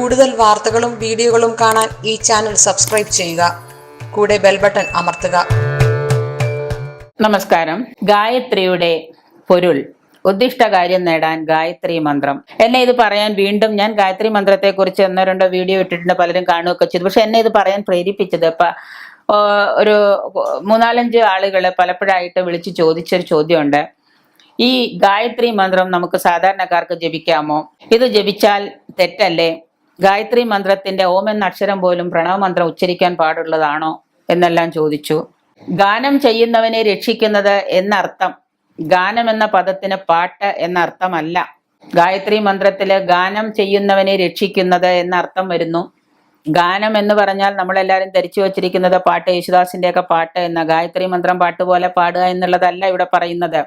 കൂടുതൽ വാർത്തകളും വീഡിയോകളും കാണാൻ ഈ ചാനൽ സബ്സ്ക്രൈബ് ചെയ്യുക. കൂടെ ബെൽ ബട്ടൺ അമർത്തുക. നമസ്കാരം. ഗായത്രിയുടെ പൊരുൾ. ഉദ്ദിഷ്ടകാര്യം നേടാൻ ഗായത്രി മന്ത്രം. എന്നെ ഇത് പറയാൻ വീണ്ടും ഞാൻ ഗായത്രി മന്ത്രത്തെ കുറിച്ച് ഒന്നോ രണ്ടോ വീഡിയോ ഇട്ടിട്ടുണ്ട്, പലരും കാണുകയൊക്കെ ചെയ്തു. പക്ഷെ എന്നെ ഇത് പറയാൻ പ്രേരിപ്പിച്ചത് ഒരു 3-4 ആളുകള് പലപ്പോഴായിട്ട് വിളിച്ച് ചോദിച്ചൊരു ചോദ്യമുണ്ട്. ഈ ഗായത്രി മന്ത്രം നമുക്ക് സാധാരണക്കാർക്ക് ജപിക്കാമോ? ഇത് ജപിച്ചാൽ തെറ്റല്ലേ? ഗായത്രി മന്ത്രത്തിന്റെ ഓം എന്ന അക്ഷരം പോലും പ്രണവമന്ത്രം ഉച്ചരിക്കാൻ പാടുള്ളതാണോ എന്നെല്ലാം ചോദിച്ചു. ഗാനം ചെയ്യുന്നവനെ രക്ഷിക്കുന്നത് എന്നർത്ഥം ഗാനം എന്ന പദത്തിന് പാട്ട് എന്ന അർത്ഥമല്ല. ഗായത്രി മന്ത്രത്തില് ഗാനം ചെയ്യുന്നവനെ രക്ഷിക്കുന്നത് എന്ന അർത്ഥം വരുന്നു. ഗാനം എന്ന് പറഞ്ഞാൽ നമ്മളെല്ലാവരും ധരിച്ചു വച്ചിരിക്കുന്നത് പാട്ട്, യേശുദാസിന്റെ ഒക്കെ പാട്ട് എന്ന. ഗായത്രി മന്ത്രം പാട്ട് പോലെ പാടുക എന്നുള്ളതല്ല ഇവിടെ പറയുന്നത്.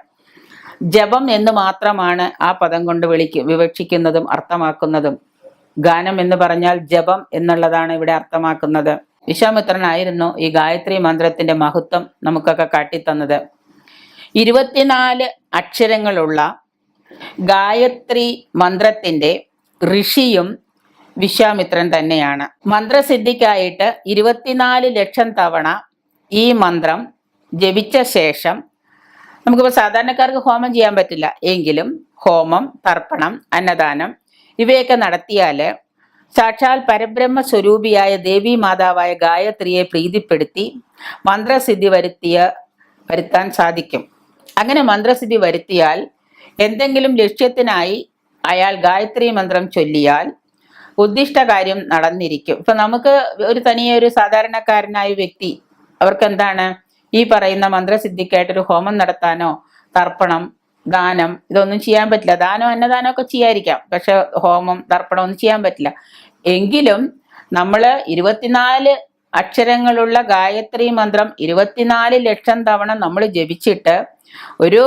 ജപം എന്ന് മാത്രമാണ് ആ പദം കൊണ്ട് വിവക്ഷിക്കുന്നതും അർത്ഥമാക്കുന്നതും. ഗാനം എന്ന് പറഞ്ഞാൽ ജപം എന്നുള്ളതാണ് ഇവിടെ അർത്ഥമാക്കുന്നത്. വിശ്വാമിത്രനായിരുന്നു ഈ ഗായത്രി മന്ത്രത്തിന്റെ മഹത്വം നമുക്കൊക്കെ കാട്ടിത്തന്നത്. 24 അക്ഷരങ്ങളുള്ള ഗായത്രി മന്ത്രത്തിന്റെ ഋഷിയും വിശ്വാമിത്രൻ തന്നെയാണ്. മന്ത്രസിദ്ധിക്കായിട്ട് 24 ലക്ഷം തവണ ഈ മന്ത്രം ജപിച്ച ശേഷം, നമുക്കിപ്പോൾ സാധാരണക്കാർക്ക് ഹോമം ചെയ്യാൻ പറ്റില്ല എങ്കിലും ഹോമം, തർപ്പണം, അന്നദാനം ഇവയൊക്കെ നടത്തിയാൽ സാക്ഷാൽ പരബ്രഹ്മ സ്വരൂപിയായ ദേവി മാതാവായ ഗായത്രിയെ പ്രീതിപ്പെടുത്തി മന്ത്രസിദ്ധി വരുത്താൻ സാധിക്കും. അങ്ങനെ മന്ത്രസിദ്ധി വരുത്തിയാൽ എന്തെങ്കിലും ലക്ഷ്യത്തിനായി അയാൾ ഗായത്രി മന്ത്രം ചൊല്ലിയാൽ ഉദ്ദിഷ്ടകാര്യം നടന്നിരിക്കും. ഇപ്പൊ നമുക്ക് തനിയെ ഒരു സാധാരണക്കാരനായ വ്യക്തി, അവർക്ക് എന്താണ് ഈ പറയുന്ന മന്ത്രസിദ്ധിക്കായിട്ടൊരു ഹോമം നടത്താനോ തർപ്പണം, ദാനം ഇതൊന്നും ചെയ്യാൻ പറ്റില്ല. ദാനം, അന്നദാനം ഒക്കെ ചെയ്യാതിരിക്കാം, പക്ഷെ ഹോമം, തർപ്പണം ഒന്നും ചെയ്യാൻ പറ്റില്ല. എങ്കിലും നമ്മൾ 24 അക്ഷരങ്ങളുള്ള ഗായത്രി മന്ത്രം 24 ലക്ഷം തവണ നമ്മൾ ജപിച്ചിട്ട് ഒരു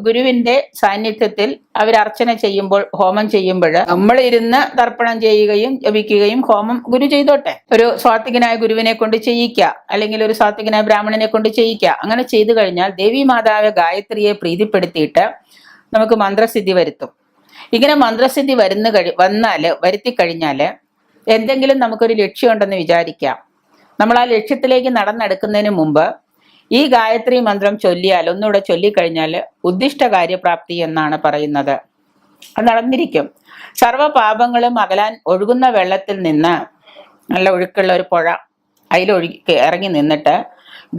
ഗുരുവിന്റെ സാന്നിധ്യത്തിൽ അവർ അർച്ചന ചെയ്യുമ്പോൾ, ഹോമം ചെയ്യുമ്പോൾ നമ്മൾ ഇരുന്ന് തർപ്പണം ചെയ്യുകയും ജപിക്കുകയും ഹോമം ഗുരു ചെയ്തോട്ടെ. ഒരു സ്വാത്വികനായ ഗുരുവിനെ കൊണ്ട് ചെയ്യിക്കുക, അല്ലെങ്കിൽ ഒരു സ്വാത്വികനായ ബ്രാഹ്മണനെ കൊണ്ട് ചെയ്യിക്കുക. അങ്ങനെ ചെയ്തു കഴിഞ്ഞാൽ ദേവി മാതാവ് ഗായത്രിയെ പ്രീതിപ്പെടുത്തിയിട്ട് നമുക്ക് മന്ത്രസിദ്ധി വരുത്തും. ഇങ്ങനെ മന്ത്രസിദ്ധി വരുത്തി കഴിഞ്ഞാല് എന്തെങ്കിലും നമുക്കൊരു ലക്ഷ്യമുണ്ടെന്ന് വിചാരിക്കാം. നമ്മൾ ആ ലക്ഷ്യത്തിലേക്ക് നടന്നെടുക്കുന്നതിന് മുമ്പ് ഈ ഗായത്രി മന്ത്രം ചൊല്ലിയാൽ, ഒന്നുകൂടെ ചൊല്ലിക്കഴിഞ്ഞാൽ ഉദ്ദിഷ്ട കാര്യപ്രാപ്തി എന്നാണ് പറയുന്നത്. അത് നടന്നിരിക്കും. സർവ്വ പാപങ്ങളും അകലാൻ ഒഴുകുന്ന വെള്ളത്തിൽ നിന്ന്, നല്ല ഒഴുക്കുള്ള ഒരു പുഴ, ഇറങ്ങി നിന്നിട്ട്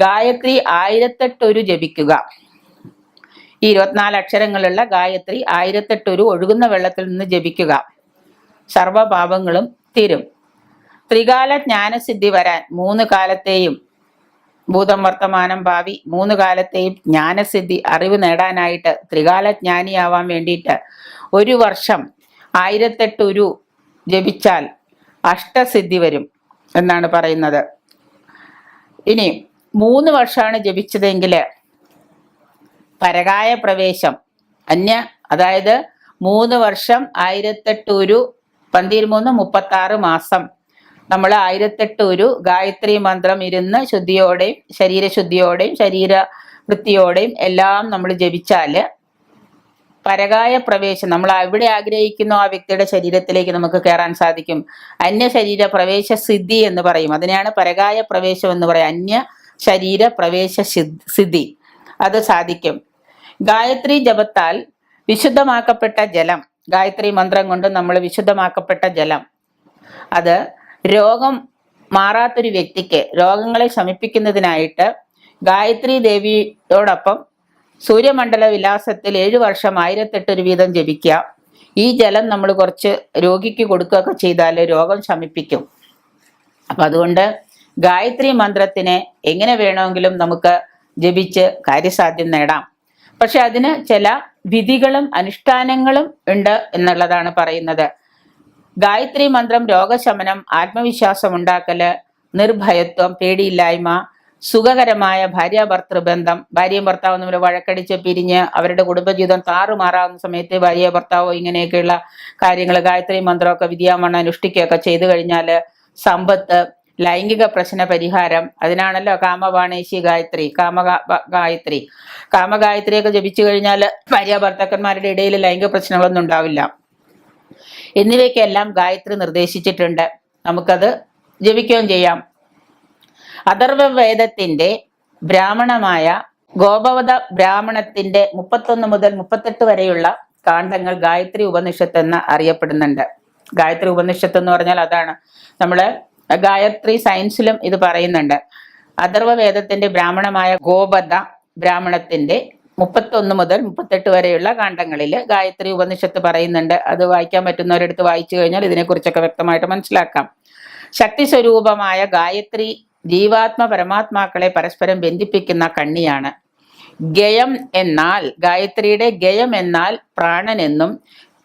ഗായത്രി 1008 ജപിക്കുക. ഈ 24 അക്ഷരങ്ങളുള്ള ഗായത്രി 1008 ഒഴുകുന്ന വെള്ളത്തിൽ നിന്ന് ജപിക്കുക. സർവ്വ പാപങ്ങളും തീരും. ത്രികാല ജ്ഞാനസിദ്ധി വരാൻ 3 കാലത്തെയും, ഭൂതം, വർത്തമാനം, ഭാവി 3 കാലത്തെയും ജ്ഞാനസിദ്ധി, അറിവ് നേടാനായിട്ട്, ത്രികാല ജ്ഞാനിയാവാൻ വേണ്ടിയിട്ട് 1 വർഷം 1008 ജപിച്ചാൽ അഷ്ടസിദ്ധി വരും എന്നാണ് പറയുന്നത്. ഇനി 3 വർഷമാണ് ജപിച്ചതെങ്കിൽ പരകായ പ്രവേശം അതായത് 3 വർഷം 1008 13 36 മാസം നമ്മൾ 1008 ഗായത്രി മന്ത്രം ഇരുന്ന് ശുദ്ധിയോടെയും ശരീരശുദ്ധിയോടെയും ശരീരവൃത്തിയോടെയും എല്ലാം നമ്മൾ ജപിച്ചാല് പരകായ പ്രവേശം, നമ്മൾ എവിടെ ആഗ്രഹിക്കുന്നോ ആ വ്യക്തിയുടെ ശരീരത്തിലേക്ക് നമുക്ക് കയറാൻ സാധിക്കും. അന്യ ശരീര പ്രവേശ സിദ്ധി എന്ന് പറയും. അതിനെയാണ് പരകായ പ്രവേശം എന്ന് പറയും. അന്യ ശരീര പ്രവേശ സിദ്ധി അത് സാധിക്കും. ഗായത്രി ജപത്താൽ വിശുദ്ധമാക്കപ്പെട്ട ജലം, ഗായത്രി മന്ത്രം കൊണ്ട് നമ്മൾ വിശുദ്ധമാക്കപ്പെട്ട ജലം, അത് രോഗം മാറാത്തൊരു വ്യക്തിക്ക് രോഗങ്ങളെ ശമിപ്പിക്കുന്നതിനായിട്ട് ഗായത്രി ദേവിയോടൊപ്പം സൂര്യമണ്ഡല വിലാസത്തിൽ 7 വർഷം 1008 വീതം ജപിക്കുക. ഈ ജലം നമ്മൾ കുറച്ച് രോഗിക്ക് കൊടുക്കുകയൊക്കെ ചെയ്താൽ രോഗം ശമിപ്പിക്കും. അപ്പൊ അതുകൊണ്ട് ഗായത്രി മന്ത്രത്തിനെ എങ്ങനെ വേണമെങ്കിലും നമുക്ക് ജപിച്ച് കാര്യസാധ്യം നേടാം. പക്ഷെ അതിന് ചില വിധികളും അനുഷ്ഠാനങ്ങളും ഉണ്ട് എന്നുള്ളതാണ് പറയുന്നത്. ഗായത്രി മന്ത്രം രോഗശമനം, ആത്മവിശ്വാസം ഉണ്ടാക്കല്, നിർഭയത്വം, പേടിയില്ലായ്മ, സുഖകരമായ ഭാര്യാഭർത്തൃബന്ധം, ഭാര്യയും ഭർത്താവും തമ്മിൽ വഴക്കടിച്ച് പിരിഞ്ഞ് അവരുടെ കുടുംബജീവിതം താറുമാറാവുന്ന സമയത്ത് ഭാര്യ ഭർത്താവോ ഇങ്ങനെയൊക്കെയുള്ള കാര്യങ്ങൾ ഗായത്രി മന്ത്രമൊക്കെ വിധിയാമണ്ണം അനുഷ്ഠിക്കുകയൊക്കെ ചെയ്തു കഴിഞ്ഞാൽ സമ്പത്ത്, ലൈംഗിക പ്രശ്ന പരിഹാരം, അതിനാണല്ലോ കാമബാണേശി ഗായത്രി, കാമഗായത്രിയൊക്കെ ജപിച്ചു കഴിഞ്ഞാൽ ഭാര്യ ഭർത്താക്കന്മാരുടെ ഇടയിൽ ലൈംഗിക പ്രശ്നങ്ങളൊന്നും ഉണ്ടാവില്ല. എന്നിവയ്ക്കെല്ലാം ഗായത്രി നിർദ്ദേശിച്ചിട്ടുണ്ട്. നമുക്കത് ജപിക്കുകയും ചെയ്യാം. അഥർവവേദത്തിന്റെ ബ്രാഹ്മണമായ ഗോപവധ ബ്രാഹ്മണത്തിന്റെ 31 മുതൽ 38 വരെയുള്ള കാണ്ഡങ്ങൾ ഗായത്രി ഉപനിഷത്ത് എന്ന് അറിയപ്പെടുന്നുണ്ട്. ഗായത്രി ഉപനിഷത്ത് എന്ന് പറഞ്ഞാൽ അതാണ്. നമ്മള് ഗായത്രി സയൻസിലും ഇത് പറയുന്നുണ്ട്. അഥർവവേദത്തിന്റെ ബ്രാഹ്മണമായ ഗോപദ ബ്രാഹ്മണത്തിന്റെ 31 മുതൽ 38 വരെയുള്ള കാണ്ഡങ്ങളിൽ ഗായത്രി ഉപനിഷത്ത് പറയുന്നുണ്ട്. അത് വായിക്കാൻ പറ്റുന്നവരെടുത്ത് വായിച്ചു കഴിഞ്ഞാൽ ഇതിനെക്കുറിച്ചൊക്കെ വ്യക്തമായിട്ട് മനസ്സിലാക്കാം. ശക്തി സ്വരൂപമായ ഗായത്രി ജീവാത്മ പരമാത്മാക്കളെ പരസ്പരം ബന്ധിപ്പിക്കുന്ന കണ്ണിയാണ്. ഗയം എന്നാൽ, ഗായത്രിയുടെ ഗയം എന്നാൽ പ്രാണൻ എന്നും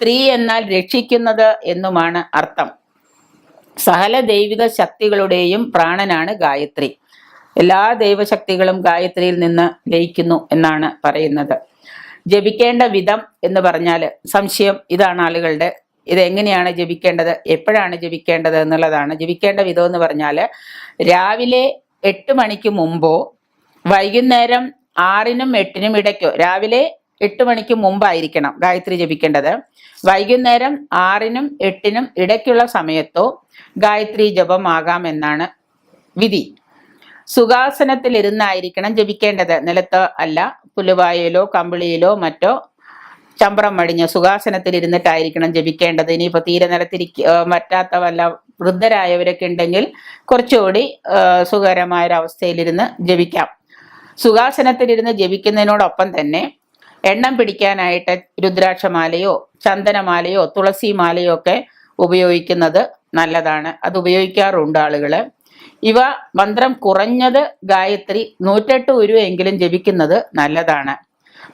ത്രീ എന്നാൽ രക്ഷിക്കുന്നത് എന്നുമാണ് അർത്ഥം. സകല ദൈവിക ശക്തികളുടെയും പ്രാണനാണ് ഗായത്രി. എല്ലാ ദൈവശക്തികളും ഗായത്രിയിൽ നിന്ന് ലയിക്കുന്നു എന്നാണ് പറയുന്നത്. ജപിക്കേണ്ട വിധം എന്ന് പറഞ്ഞാൽ സംശയം ഇതാണ് ആളുകളുടെ. ഇതെങ്ങനെയാണ് ജപിക്കേണ്ടത്, എപ്പോഴാണ് ജപിക്കേണ്ടത് എന്നുള്ളതാണ്. ജപിക്കേണ്ട വിധം എന്ന് പറഞ്ഞാൽ രാവിലെ 8 മണിക്ക് മുമ്പോ വൈകുന്നേരം 6-നും 8-നും ഇടയ്ക്കോ. രാവിലെ 8 മണിക്ക് മുമ്പായിരിക്കണം ഗായത്രി ജപിക്കേണ്ടത്. വൈകുന്നേരം 6-നും 8-നും ഇടയ്ക്കുള്ള സമയത്തോ ഗായത്രി ജപമാകാം എന്നാണ് വിധി. സുഖാസനത്തിലിരുന്നായിരിക്കണം ജപിക്കേണ്ടത്. നിലത്ത് അല്ല. പുലുവായിലോ കമ്പിളിയിലോ മറ്റോ ചമ്പ്രം മടിഞ്ഞ് സുഖാസനത്തിലിരുന്നിട്ടായിരിക്കണം ജപിക്കേണ്ടത്. ഇനിയിപ്പോൾ തീരെ പറ്റാത്ത വല്ല വൃദ്ധരായവരൊക്കെ ഉണ്ടെങ്കിൽ കുറച്ചുകൂടി സുഖകരമായൊരവസ്ഥയിലിരുന്ന് ജപിക്കാം. സുഖാസനത്തിലിരുന്ന് ജപിക്കുന്നതിനോടൊപ്പം തന്നെ എണ്ണം പിടിക്കാനായിട്ട് രുദ്രാക്ഷമാലയോ ചന്ദനമാലയോ തുളസിമാലയോ ഒക്കെ ഉപയോഗിക്കുന്നത് നല്ലതാണ്. അത് ഉപയോഗിക്കാറുണ്ട് ആളുകൾ. ഇവ മന്ത്രം കുറഞ്ഞത് ഗായത്രി 108 ഉരു എങ്കിലും ജപിക്കുന്നത് നല്ലതാണ്.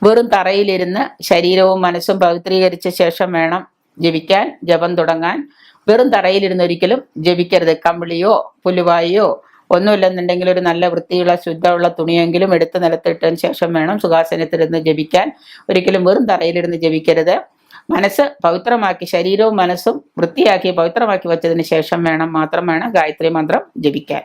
വെറും തറയിലിരുന്ന് ശരീരവും മനസ്സും പവിത്രീകരിച്ച ശേഷം വേണം ജപിക്കാൻ, ജപം തുടങ്ങാൻ. വെറും തറയിലിരുന്ന് ഒരിക്കലും ജപിക്കരുത്. കമ്പിളിയോ പുലുവായിയോ ഒന്നുമില്ലെന്നുണ്ടെങ്കിൽ ഒരു നല്ല വൃത്തിയുള്ള ശുദ്ധമുള്ള തുണിയെങ്കിലും എടുത്ത് നിലത്തിട്ടതിന് ശേഷം വേണം സുഖാസനത്തിലിരുന്ന് ജപിക്കാൻ. ഒരിക്കലും വെറും തറയിലിരുന്ന് ജപിക്കരുത്. മനസ്സ് പവിത്രമാക്കി, ശരീരവും മനസ്സും വൃത്തിയാക്കി പവിത്രമാക്കി വച്ചതിന് ശേഷം മാത്രം വേണം ഗായത്രി മന്ത്രം ജപിക്കാൻ.